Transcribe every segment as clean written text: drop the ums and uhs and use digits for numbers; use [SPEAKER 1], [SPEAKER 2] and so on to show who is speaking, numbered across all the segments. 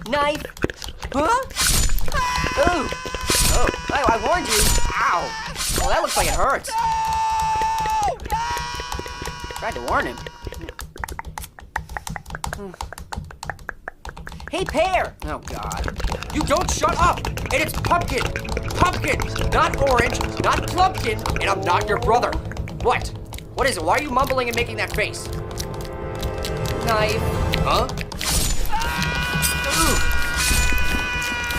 [SPEAKER 1] Knife. Huh? Ooh. Oh, I warned you. Ow. Well, that looks like it hurts. Tried to warn him. Hey, Pear! Oh, God. You don't shut up! And it's pumpkin! Pumpkin! Not orange, not plumpkin, and I'm not your brother. What? What is it? Why are you mumbling and making that face? Knife. Huh? Ooh.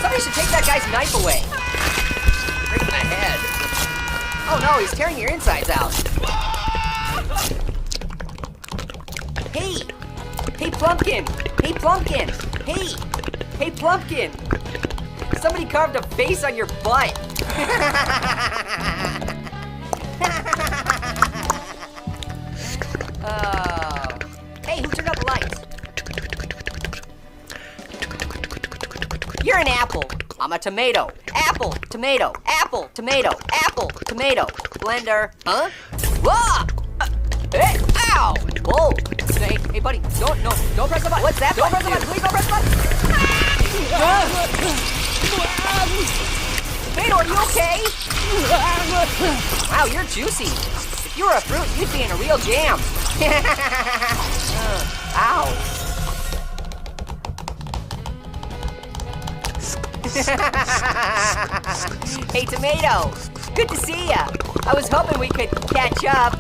[SPEAKER 1] Somebody should take that guy's knife away. Right in the head. Oh no, he's tearing your insides out. Hey! Hey, Plumpkin! Hey, Plumpkin! Hey! Hey, Plumpkin! Somebody carved a face on your butt! Oh. Hey, who turned out the lights? You're an apple. I'm a tomato. Apple, tomato, apple, tomato, apple, tomato. Blender. Huh? Whoa! Hey, ow! Whoa! Hey, buddy, don't press the button. What's that? Don't press the button. Please don't press the button. Tomato, are you okay? Wow, you're juicy. If you were a fruit, you'd be in a real jam. Ow. Hey, Tomato. Good to see ya. I was hoping we could catch up.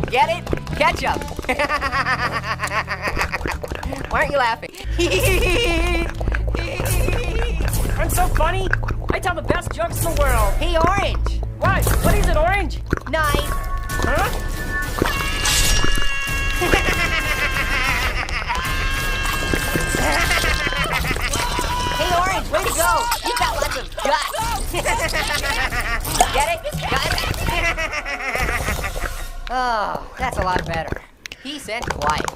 [SPEAKER 1] Get it? Catch up. Why aren't you laughing?
[SPEAKER 2] I'm so funny. I tell the best jokes in the world.
[SPEAKER 1] Hey, Orange.
[SPEAKER 2] What? What is it, Orange?
[SPEAKER 1] Knife.
[SPEAKER 2] Huh?
[SPEAKER 1] Hey, Orange, way to go. You got lots of guts. Get it? Guts? Oh, that's a lot better. Peace and quiet.